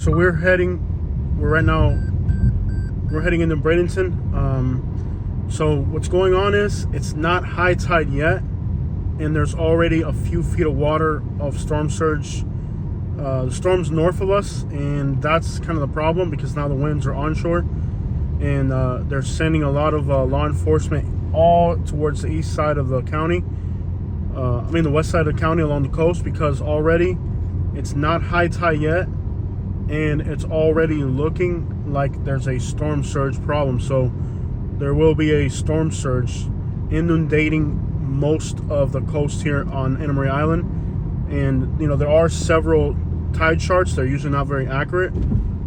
So we're heading into Bradenton. So what's going on is it's not high tide yet, and there's already a few feet of water of storm surge. The storm's north of us, and that's kind of the problem because now the winds are onshore, and they're sending a lot of law enforcement all towards the east side of the county. The west side of the county along the coast, because already it's not high tide yet, and it's already looking like there's a storm surge problem. So there will be a storm surge inundating most of the coast here on Anna Maria Island. And there are several tide charts. They're usually not very accurate.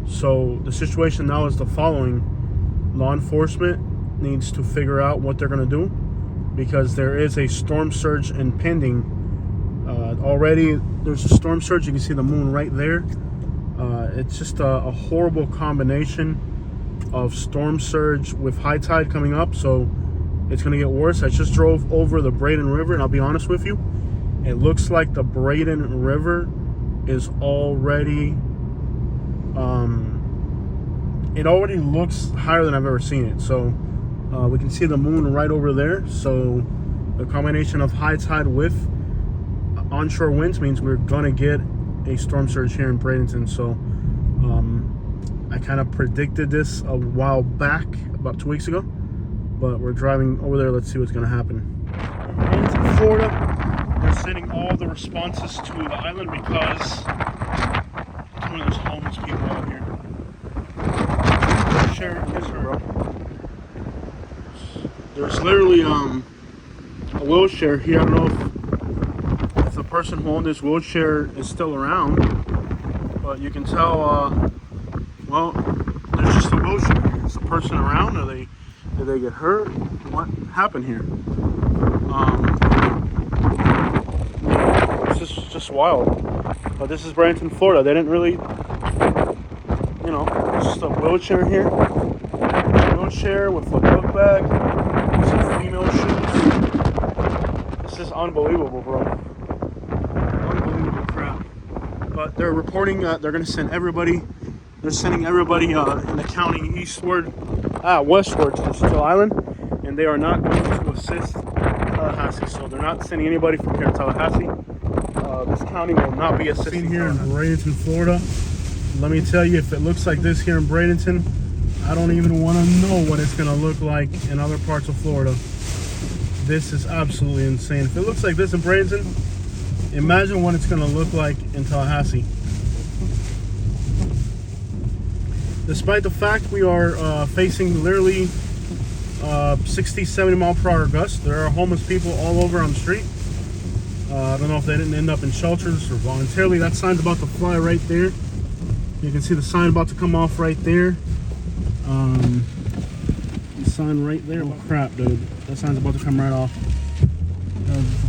So the situation now is the following: law enforcement needs to figure out what they're going to do, because there is a storm surge impending. Already there's a storm surge. You can see the moon right there. It's just a horrible combination of storm surge with high tide coming up, so it's going to get worse. I just drove over the Bradenton River, and I'll be honest with you, it looks like the Bradenton River is already it already looks higher than I've ever seen it. So we can see the moon right over there. So the combination of high tide with onshore winds means we're gonna get a storm surge here in Bradenton. So I kind of predicted this a while back, about 2 weeks ago, but we're driving over there. Let's see what's gonna happen. In Florida, they're sending all the responses to the island because there's homeless people out here. There's literally a wheelchair here. I don't know if the person who owned this wheelchair is still around, but you can tell. Well, there's just a wheelchair. Is the person around? Did they get hurt? What happened here? This is just wild. But this is Bradenton, Florida. They didn't really, just a wheelchair here. A wheelchair with a book bag, some female shoes. This is unbelievable, bro. Unbelievable crap. But they're reporting that they're going to send everybody. They're sending everybody in the county westward to the Still Island, and they are not going to assist Tallahassee. So they're not sending anybody from here to Tallahassee. This county will not be assisting here in Bradenton, Florida. Let me tell you, if it looks like this here in Bradenton, I don't even want to know what it's going to look like in other parts of Florida. This is absolutely insane. If it looks like this in Bradenton, imagine what it's going to look like in Tallahassee. Despite the fact we are facing literally 60, 70 mile per hour gusts, there are homeless people all over on the street. I don't know if they didn't end up in shelters or voluntarily. That sign's about to fly right there. You can see the sign about to come off right there. The sign right there. Oh crap, dude. That sign's about to come right off.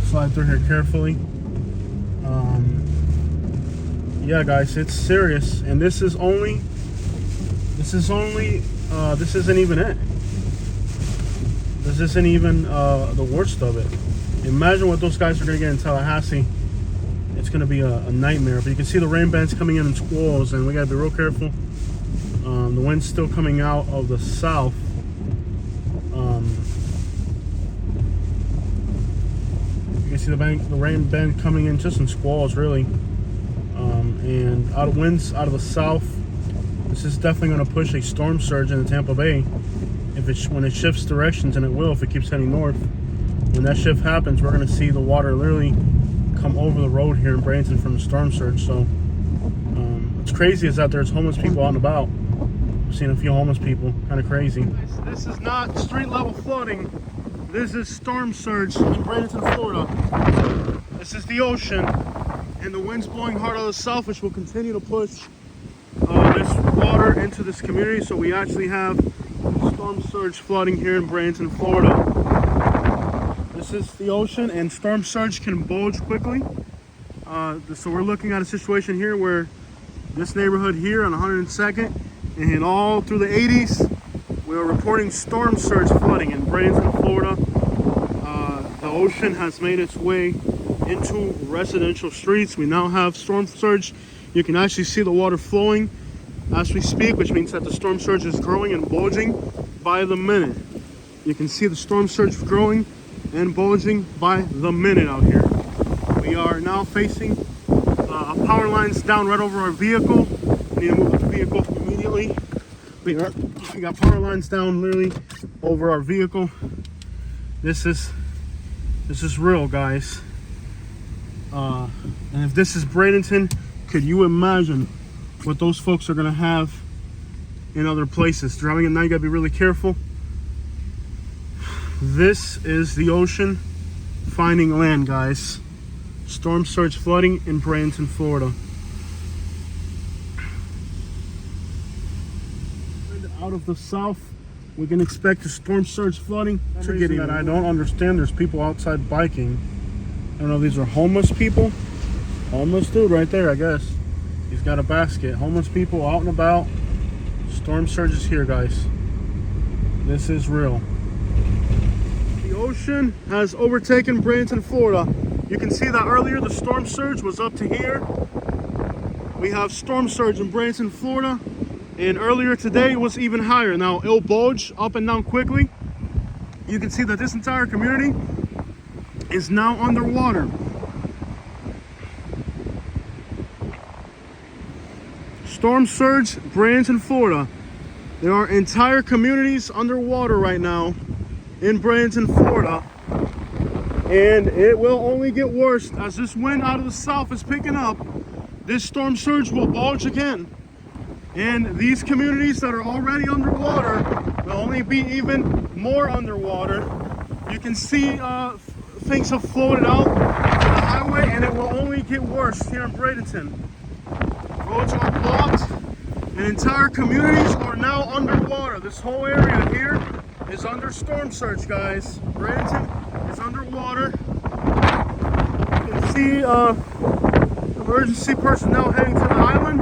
Slide through here carefully. Yeah, guys, it's serious. And this isn't even it. This isn't even the worst of it. Imagine what those guys are going to get in Tallahassee. It's going to be a nightmare. But you can see the rain bands coming in squalls, and we got to be real careful. The wind's still coming out of the south. You can see the rain band coming in just in squalls, really. And winds out of the south. This is definitely going to push a storm surge into Tampa Bay when it shifts directions, and it will if it keeps heading north. When that shift happens, we're going to see the water literally come over the road here in Bradenton from the storm surge. So what's crazy is that there's homeless people out and about. I've seen a few homeless people. Kind of crazy. This is not street level flooding. This is storm surge in Bradenton, Florida. This is the ocean, and the wind's blowing hard out of the south, which will continue to push this water into this community. So we actually have storm surge flooding here in Bradenton, Florida. This is the ocean, and storm surge can bulge quickly. So we're looking at a situation here where this neighborhood here on 102nd and all through the 80s, we are reporting storm surge flooding in Bradenton, Florida. The ocean has made its way into residential streets. We now have storm surge. You can actually see the water flowing as we speak, which means that the storm surge is growing and bulging by the minute. You can see the storm surge growing and bulging by the minute out here. We are now facing power lines down right over our vehicle. We need to move the vehicle immediately. We got power lines down literally over our vehicle. This is real, guys. And if this is Bradenton, could you imagine what those folks are gonna have in other places? Driving at night, you gotta be really careful. This is the ocean finding land, guys. Storm surge flooding in Bradenton, Florida. Out of the south, we can expect a storm surge flooding. That I don't understand. There's people outside biking. I don't know if these are homeless people. Homeless dude right there, I guess. He's got a basket. Homeless people out and about. Storm surge is here, guys. This is real. The ocean has overtaken Bradenton, Florida. You can see that earlier the storm surge was up to here. We have storm surge in Bradenton, Florida. And earlier today it was even higher. Now it'll bulge up and down quickly. You can see that this entire community is now underwater. Storm surge, Bradenton, Florida. There are entire communities underwater right now in Bradenton, Florida. And it will only get worse as this wind out of the south is picking up. This storm surge will bulge again. And these communities that are already underwater will only be even more underwater. You can see things have floated out to the highway, and it will only get worse here in Bradenton. Roads are blocked, and entire communities are now underwater. This whole area here is under storm surge, guys. Bradenton is underwater. You can see emergency personnel heading to the island.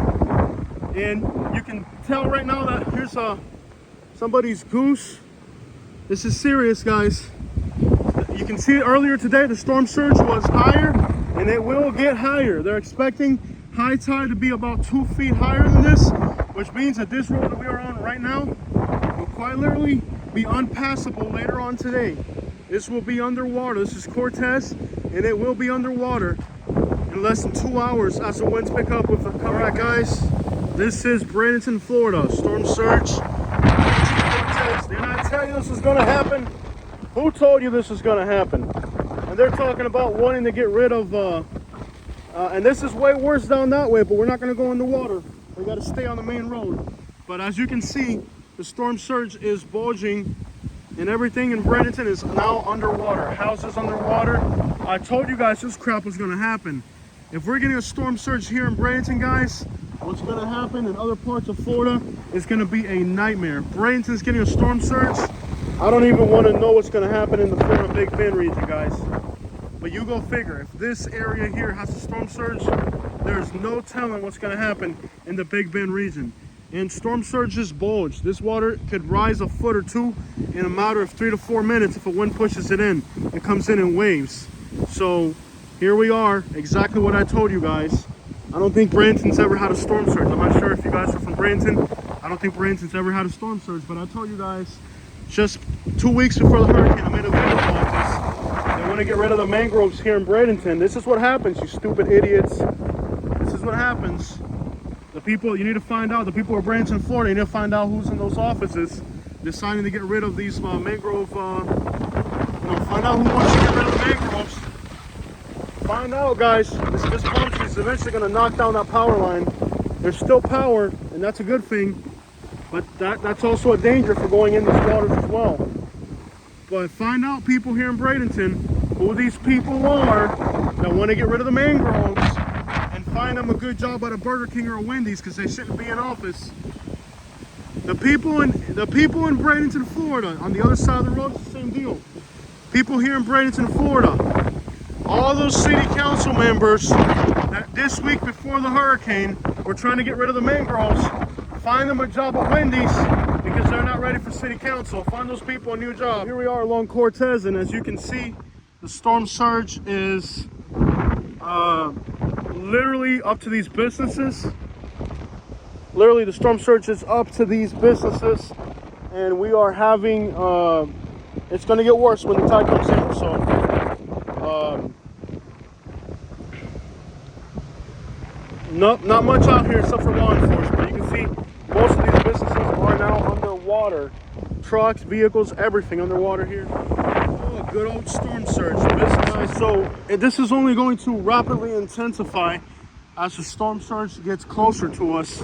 And you can tell right now that here's somebody's goose. This is serious, guys. You can see earlier today the storm surge was higher, and it will get higher. They're expecting high tide to be about 2 feet higher than this, which means that this road that we are on right now will quite literally be unpassable later on today. This will be underwater. This is Cortez, and it will be underwater in less than 2 hours as the winds pick up with the current. All right, guys. This is Bradenton, Florida. Storm surge. Didn't I tell you this was going to happen? Who told you this was going to happen? And they're talking about wanting to get rid of, and this is way worse down that way, but we're not going to go in the water. We got to stay on the main road. But as you can see, the storm surge is bulging, and everything in Bradenton is now underwater. Houses underwater. I told you guys this crap was going to happen. If we're getting a storm surge here in Bradenton, guys, what's going to happen in other parts of Florida is going to be a nightmare. Bradenton's getting a storm surge. I don't even want to know what's going to happen in the Florida Big Bend region, guys. But you go figure. If this area here has a storm surge, there's no telling what's going to happen in the Big Bend region. And storm surges bulge. This water could rise a foot or two in a matter of 3 to 4 minutes if a wind pushes it in. It comes in waves. So here we are, exactly what I told you guys. I don't think Bradenton's ever had a storm surge. I'm not sure if you guys are from Bradenton. I don't think Bradenton's ever had a storm surge, but I told you guys just 2 weeks before the hurricane, I made a video about this. They want to get rid of the mangroves here in Bradenton. This is what happens, you stupid idiots. This is what happens. The people, you need to find out, the people of Bradenton, Florida, you need to find out who's in those offices deciding to get rid of these mangrove, find out who wants to get rid of the mangroves. Find out, guys. This pump is eventually going to knock down that power line. There's still power, and that's a good thing. But that's also a danger for going in these waters as well. But find out, people here in Bradenton, who these people are that want to get rid of the mangroves, and find them a good job at a Burger King or a Wendy's, because they shouldn't be in office. The people in Bradenton, Florida, on the other side of the road, it's the same deal. People here in Bradenton, Florida, all those city council members that this week before the hurricane were trying to get rid of the mangroves, find them a job at Wendy's because they're not ready for city council. Find those people a new job. Here we are along Cortez, and as you can see, the storm surge is literally up to these businesses. literally the storm surge is up to these businesses, and we are having it's going to get worse when the tide comes in. So not much out here except for law enforcement. You can see most of these businesses are now underwater. Trucks, vehicles, everything underwater here. Oh, good old storm surge. So this is only going to rapidly intensify as the storm surge gets closer to us.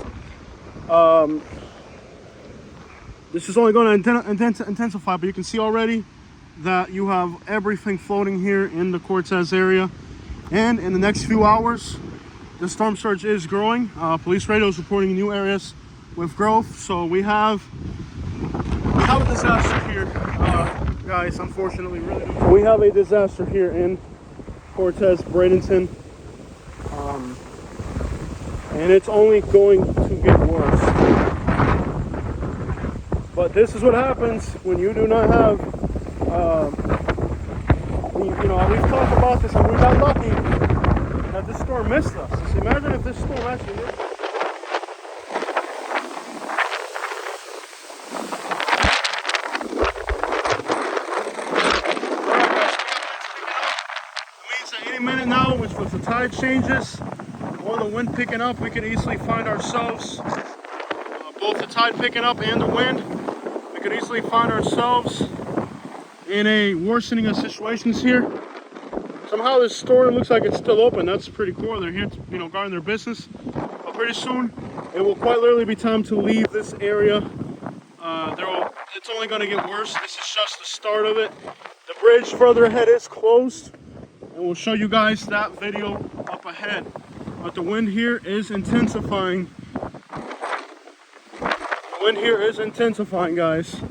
This is only going to intensify, but you can see already that you have everything floating here in the Cortez area. And in the next few hours, the storm surge is growing. Police radio is reporting new areas with growth. So we have a disaster here, guys. Unfortunately, we have a disaster here in Cortez, Bradenton, and it's only going to get worse. But this is what happens when you do not have, we've talked about this, and we got lucky that this storm missed us. Just imagine if this storm actually missed us. Any minute now, which with the tide changes or the wind picking up, we can easily find ourselves, both the tide picking up and the wind, we could easily find ourselves in a worsening of situations here. Somehow this store looks like it's still open. That's pretty cool. They're here to, guarding their business. But pretty soon, it will quite literally be time to leave this area. It's only going to get worse. This is just the start of it. The bridge further ahead is closed, and we'll show you guys that video up ahead. But the wind here is intensifying. The wind here is intensifying, guys.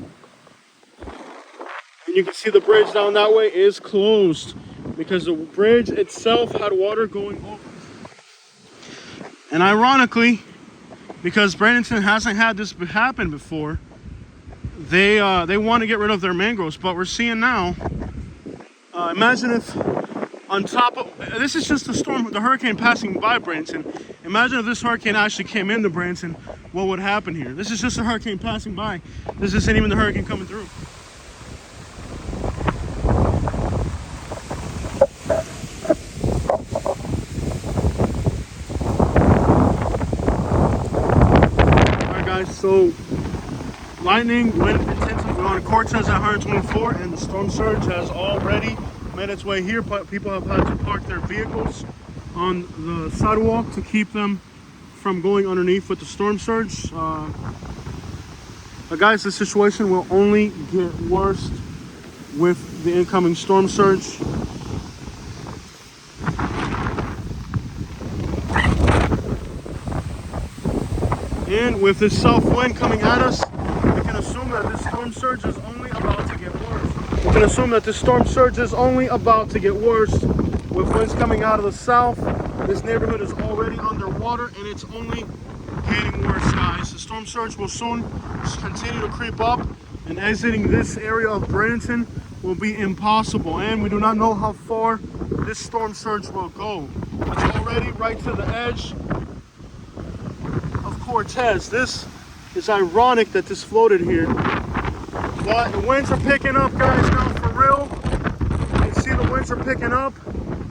And you can see the bridge down that way is closed because the bridge itself had water going over. And ironically, because Bradenton hasn't had this happen before, they want to get rid of their mangroves. But we're seeing now, imagine if on top of, this is just the hurricane passing by Bradenton. Imagine if this hurricane actually came into Bradenton, what would happen here? This is just a hurricane passing by. This isn't even the hurricane coming through. Alright guys, so lightning, wind intensity, we're on Cortez at 124, and the storm surge has already made its way here. People have had to park their vehicles on the sidewalk to keep them from going underneath with the storm surge. But guys, the situation will only get worse with the incoming storm surge. And with this south wind coming at us, we can assume that this storm surge is only about to get worse. We can assume that this storm surge is only about to get worse. With winds coming out of the south, this neighborhood is already underwater, and it's only getting worse, guys. The storm surge will soon continue to creep up, and exiting this area of Bradenton will be impossible. And we do not know how far this storm surge will go. It's already right to the edge of Cortez. This is ironic that this floated here. But the winds are picking up, guys, now for real. You can see the winds are picking up,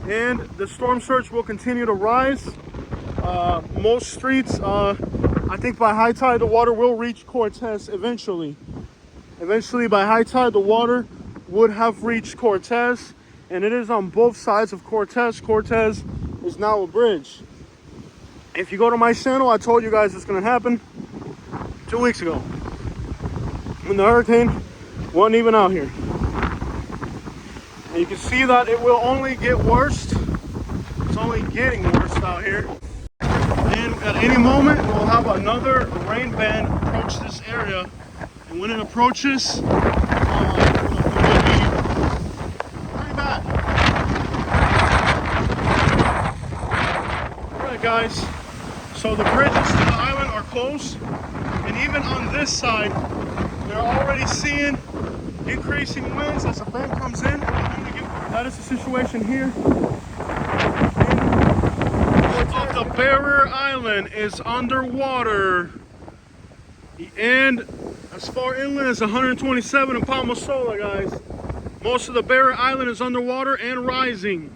and the storm surge will continue to rise. Most streets, I think by high tide, the water will reach Cortez eventually. Eventually, by high tide, the water would have reached Cortez, and it is on both sides of Cortez. Cortez is now a bridge. If you go to my channel, I told you guys it's going to happen 2 weeks ago when the hurricane wasn't even out here. And you can see that it will only get worse. It's only getting worse out here. And at any moment, we'll have another rain band approach this area. And when it approaches, it will be pretty bad. Alright guys, so the bridges to the island are closed. And even on this side, they're already seeing increasing winds as the band comes in. That is the situation here in of the barrier island is underwater. And as far inland as 127 in Palma Sola, guys. Most of the barrier island is underwater and rising.